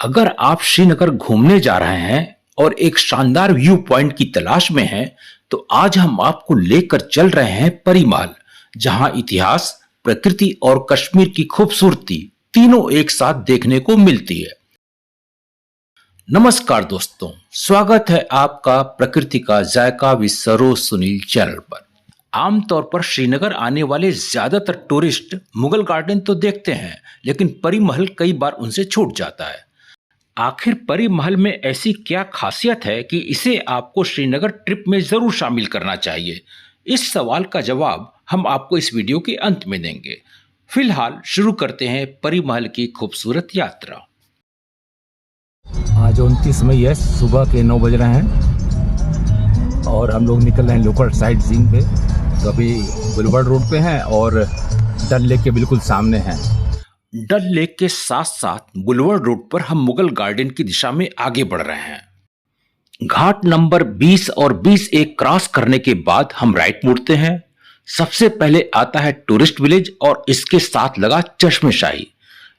अगर आप श्रीनगर घूमने जा रहे हैं और एक शानदार व्यू पॉइंट की तलाश में हैं, तो आज हम आपको लेकर चल रहे हैं परी महल, जहां इतिहास, प्रकृति और कश्मीर की खूबसूरती तीनों एक साथ देखने को मिलती है। नमस्कार दोस्तों, स्वागत है आपका प्रकृति का जायका विद सरोज सुनील चैनल पर। आमतौर पर श्रीनगर आने वाले ज्यादातर टूरिस्ट मुगल गार्डन तो देखते हैं, लेकिन परी महल कई बार उनसे छूट जाता है। आखिर परी महल में ऐसी क्या खासियत है कि इसे आपको श्रीनगर ट्रिप में जरूर शामिल करना चाहिए? इस सवाल का जवाब हम आपको इस वीडियो के अंत में देंगे। फिलहाल शुरू करते हैं परी महल की खूबसूरत यात्रा। आज 29 मई है, सुबह के 9 बज रहे हैं और हम लोग निकल रहे हैं लोकल साइट सीइंग पे। तो अभी बुलवार्ड रोड पे हैं और डल लेक के बिल्कुल सामने हैं। डल लेक के साथ साथ बुलवार्ड रोड पर हम मुगल गार्डन की दिशा में आगे बढ़ रहे हैं। घाट नंबर 20 और 20A क्रॉस करने के बाद हम राइट मुड़ते हैं। सबसे पहले आता है टूरिस्ट विलेज और इसके साथ लगा चश्मेशाही,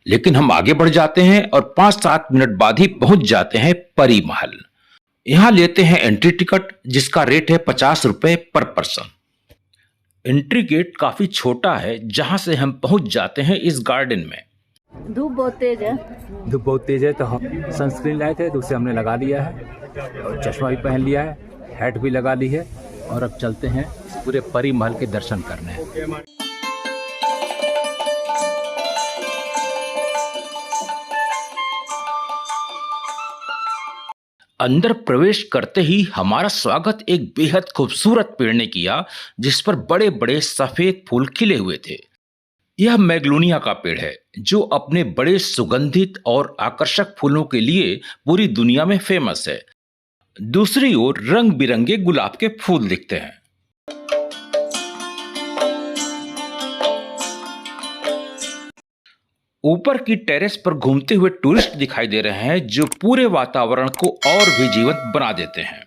लेकिन हम आगे बढ़ जाते हैं और 5-7 मिनट बाद ही पहुंच जाते हैं परी महल। यहां लेते हैं एंट्री टिकट, जिसका रेट है 50 रुपए पर पर्सन। एंट्री गेट काफी छोटा है, जहां से हम पहुंच जाते हैं इस गार्डन में। धूप बहुत तेज है। धूप बहुत तेज है तो हम सनस्क्रीन लाए थे, तो उसे हमने लगा लिया है और चश्मा भी पहन लिया है, हैट भी लगा ली है और अब चलते हैं पूरे परी महल के दर्शन करने। अंदर प्रवेश करते ही हमारा स्वागत एक बेहद खूबसूरत पेड़ ने किया, जिस पर बड़े बड़े सफेद फूल खिले हुए थे। यह मैग्नोलिया का पेड़ है, जो अपने बड़े सुगंधित और आकर्षक फूलों के लिए पूरी दुनिया में फेमस है। दूसरी ओर रंग बिरंगे गुलाब के फूल दिखते हैं। ऊपर की टेरेस पर घूमते हुए टूरिस्ट दिखाई दे रहे हैं, जो पूरे वातावरण को और भी जीवंत बना देते हैं।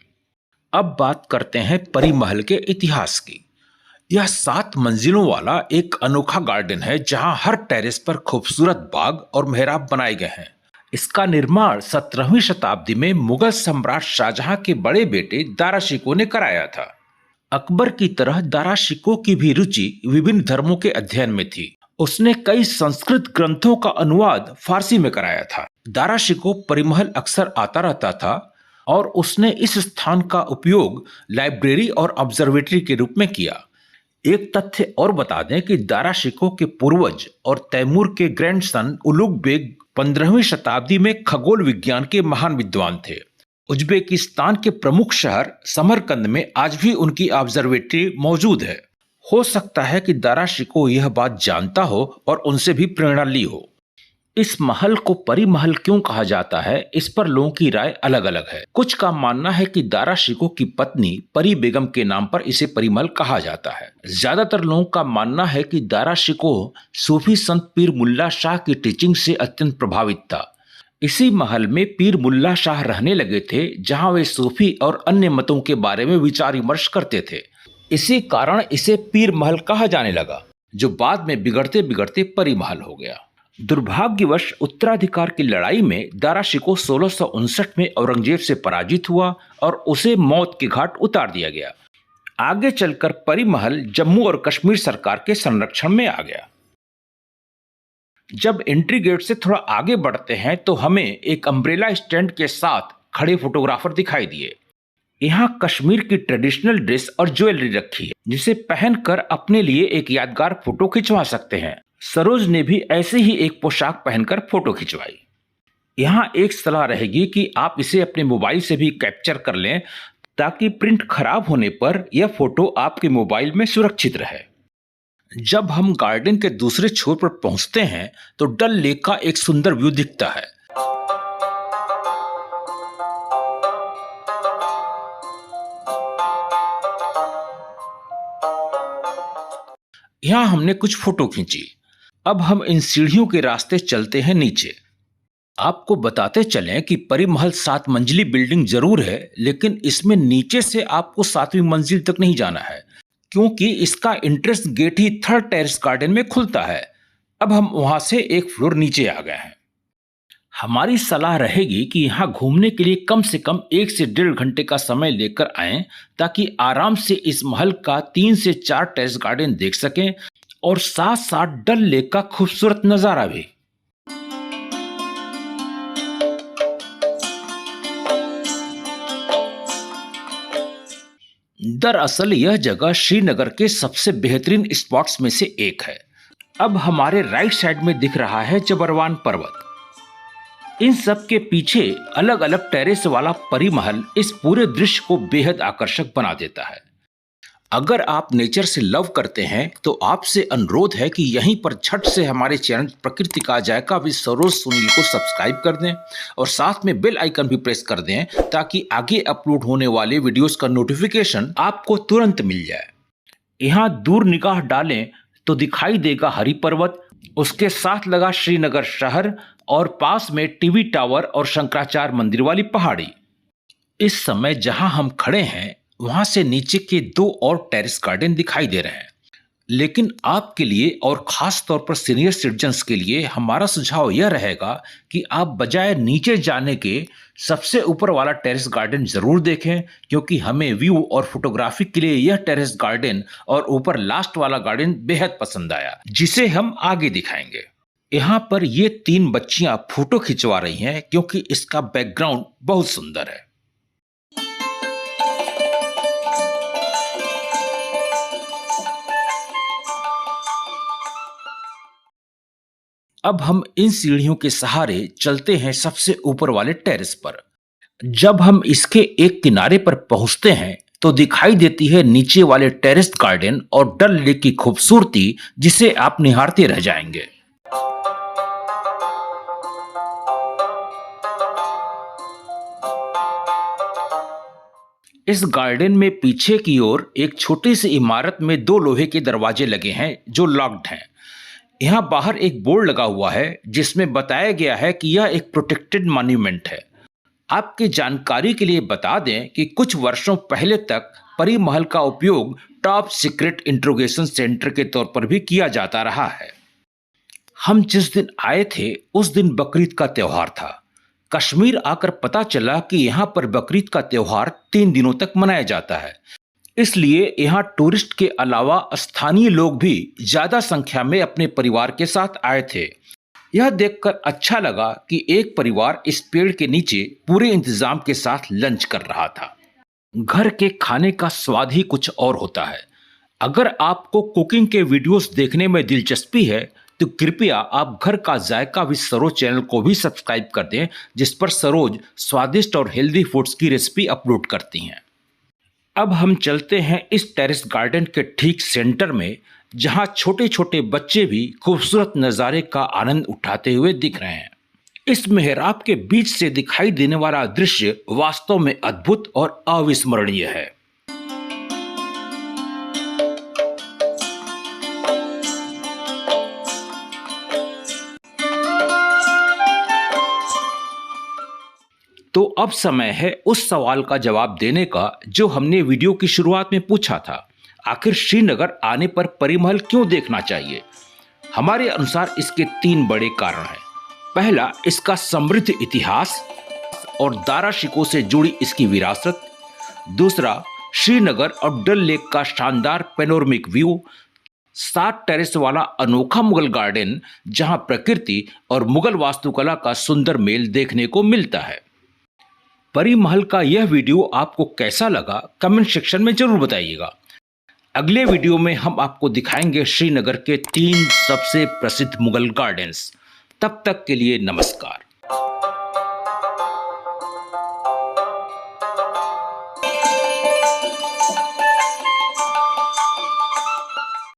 अब बात करते हैं परी महल के इतिहास की। यह 7 मंजिलों वाला एक अनोखा गार्डन है, जहां हर टेरेस पर खूबसूरत बाग और मेहराब बनाए गए हैं। इसका निर्माण 17वीं शताब्दी में मुगल सम्राट शाहजहां के बड़े बेटे दारा शिकोह ने कराया था। अकबर की तरह दारा शिकोह की भी रुचि विभिन्न धर्मों के अध्ययन में थी। उसने कई संस्कृत ग्रंथों का अनुवाद फारसी में कराया था। दारा शिकोह परी महल अक्सर आता रहता था और उसने इस स्थान का उपयोग लाइब्रेरी और ऑब्जर्वेटरी के रूप में किया। एक तथ्य और बता दें कि दारा शिकोह के पूर्वज और तैमूर के ग्रैंडसन उलुग बेग 15वीं शताब्दी में खगोल विज्ञान के महान विद्वान थे। उज्बेकिस्तान के प्रमुख शहर समरकंद में आज भी उनकी ऑब्जर्वेटरी मौजूद है। हो सकता है कि दारा शिकोह यह बात जानता हो और उनसे भी प्रेरणा ली हो। इस महल को परी महल क्यों कहा जाता है, इस पर लोगों की राय अलग अलग है। कुछ का मानना है कि दारा शिकोह की पत्नी परी बेगम के नाम पर इसे परी महल कहा जाता है। ज्यादातर लोगों का मानना है कि दारा शिकोह सूफी संत पीर मुल्ला शाह की टीचिंग से अत्यंत प्रभावित था। इसी महल में पीर मुल्ला शाह रहने लगे थे, जहां वे सूफी और अन्य मतों के बारे में विचार विमर्श करते थे। इसी कारण इसे पीर महल कहा जाने लगा, जो बाद में बिगड़ते बिगड़ते परी महल हो गया। दुर्भाग्यवश उत्तराधिकार की लड़ाई में दारा शिकोह 1659 में औरंगजेब से पराजित हुआ और उसे मौत के घाट उतार दिया गया। आगे चलकर परी महल जम्मू और कश्मीर सरकार के संरक्षण में आ गया। जब एंट्री गेट से थोड़ा आगे बढ़ते हैं तो हमें एक अम्ब्रेला स्टैंड के साथ खड़े फोटोग्राफर दिखाई दिए। यहाँ कश्मीर की ट्रेडिशनल ड्रेस और ज्वेलरी रखी है, जिसे पहनकर अपने लिए एक यादगार फोटो खिंचवा सकते हैं। सरोज ने भी ऐसे ही एक पोशाक पहनकर फोटो खिंचवाई। यहाँ एक सलाह रहेगी कि आप इसे अपने मोबाइल से भी कैप्चर कर लें, ताकि प्रिंट खराब होने पर यह फोटो आपके मोबाइल में सुरक्षित रहे। जब हम गार्डन के दूसरे छोर पर पहुंचते हैं तो डल लेक का एक सुंदर व्यू दिखता है। यहाँ हमने कुछ फोटो खींची। अब हम इन सीढ़ियों के रास्ते चलते हैं नीचे। आपको बताते चलें कि परी महल 7 मंजिली बिल्डिंग जरूर है, लेकिन इसमें नीचे से आपको 7वीं मंजिल तक नहीं जाना है, क्योंकि इसका एंट्रेंस गेट ही 3rd टेरेस गार्डन में खुलता है। अब हम वहां से एक फ्लोर नीचे आ गए हैं। हमारी सलाह रहेगी कि यहाँ घूमने के लिए कम से कम 1 से 1.5 घंटे का समय लेकर आएं, ताकि आराम से इस महल का 3 से 4 टेरेस गार्डन देख सकें और साथ साथ डल लेक का खूबसूरत नजारा भी। दरअसल यह जगह श्रीनगर के सबसे बेहतरीन स्पॉट्स में से एक है। अब हमारे राइट साइड में दिख रहा है जबरवान पर्वत। इन सब के पीछे अलग अलग टेरेस वाला परी महल इस पूरे दृश्य को बेहद आकर्षक बना देता है। अगर आप नेचर से लव करते हैं तो आपसे अनुरोध है कि यहीं पर झट से हमारे चैनल प्रकृति का जायका विद सरोज सुनील को सब्सक्राइब कर दें और साथ में बेल आइकन भी प्रेस कर दें, ताकि आगे अपलोड होने वाले वीडियोस का नोटिफिकेशन आपको तुरंत मिल जाए। यहाँ दूर निगाह डालें तो दिखाई देगा हरी पर्वत, उसके साथ लगा श्रीनगर शहर और पास में टीवी टावर और शंकराचार्य मंदिर वाली पहाड़ी। इस समय जहां हम खड़े हैं वहां से नीचे के 2 और टेरेस गार्डन दिखाई दे रहे हैं, लेकिन आपके लिए और खास तौर पर सीनियर सिटीजन्स के लिए हमारा सुझाव यह रहेगा कि आप बजाय नीचे जाने के सबसे ऊपर वाला टेरेस गार्डन जरूर देखें, क्योंकि हमें व्यू और फोटोग्राफी के लिए यह टेरेस गार्डन और ऊपर लास्ट वाला गार्डन बेहद पसंद आया, जिसे हम आगे दिखाएंगे। यहाँ पर ये 3 बच्चियां फोटो खिंचवा रही हैं क्योंकि इसका बैकग्राउंड बहुत सुंदर है। अब हम इन सीढ़ियों के सहारे चलते हैं सबसे ऊपर वाले टेरेस पर। जब हम इसके एक किनारे पर पहुंचते हैं तो दिखाई देती है नीचे वाले टेरेस गार्डन और डल लेक की खूबसूरती, जिसे आप निहारते रह जाएंगे। इस गार्डन में पीछे की ओर एक छोटी सी इमारत में 2 लोहे के दरवाजे लगे हैं जो लॉक्ड हैं। यहाँ बाहर एक बोर्ड लगा हुआ है जिसमें बताया गया है कि यह एक प्रोटेक्टेड मॉन्यूमेंट है। आपकी जानकारी के लिए बता दें कि कुछ वर्षों पहले तक परी महल का उपयोग टॉप सीक्रेट इंट्रोगेशन सेंटर के तौर पर भी किया जाता रहा है। हम जिस दिन आए थे उस दिन बकरीद का त्योहार था। कश्मीर आकर पता चला कि यहाँ पर बकरीद का त्योहार 3 दिनों तक मनाया जाता है, इसलिए यहाँ टूरिस्ट के अलावा स्थानीय लोग भी ज्यादा संख्या में अपने परिवार के साथ आए थे। यह देखकर अच्छा लगा कि एक परिवार इस पेड़ के नीचे पूरे इंतजाम के साथ लंच कर रहा था। घर के खाने का स्वाद ही कुछ और होता है। अगर आपको कुकिंग के वीडियोस देखने में दिलचस्पी है तो कृपया आप घर का जायका विद सरोज चैनल को भी सब्सक्राइब कर दें, जिस पर सरोज स्वादिष्ट और हेल्दी फूड्स की रेसिपी अपलोड करती हैं। अब हम चलते हैं इस टेरेस गार्डन के ठीक सेंटर में, जहां छोटे छोटे बच्चे भी खूबसूरत नज़ारे का आनंद उठाते हुए दिख रहे हैं। इस मेहराब के बीच से दिखाई देने वाला दृश्य वास्तव में अद्भुत और अविस्मरणीय है। तो अब समय है उस सवाल का जवाब देने का जो हमने वीडियो की शुरुआत में पूछा था। आखिर श्रीनगर आने पर परी महल क्यों देखना चाहिए? हमारे अनुसार इसके 3 बड़े कारण हैं। पहला, इसका समृद्ध इतिहास और दाराशिकों से जुड़ी इसकी विरासत। दूसरा, श्रीनगर और डल लेक का शानदार पैनोरमिक व्यू। 7 टेरेस वाला अनोखा मुगल गार्डन, जहां प्रकृति और मुगल वास्तुकला का सुंदर मेल देखने को मिलता है। परी महल का यह वीडियो आपको कैसा लगा कमेंट सेक्शन में जरूर बताइएगा। अगले वीडियो में हम आपको दिखाएंगे श्रीनगर के 3 सबसे प्रसिद्ध मुगल गार्डन्स। तब तक के लिए नमस्कार।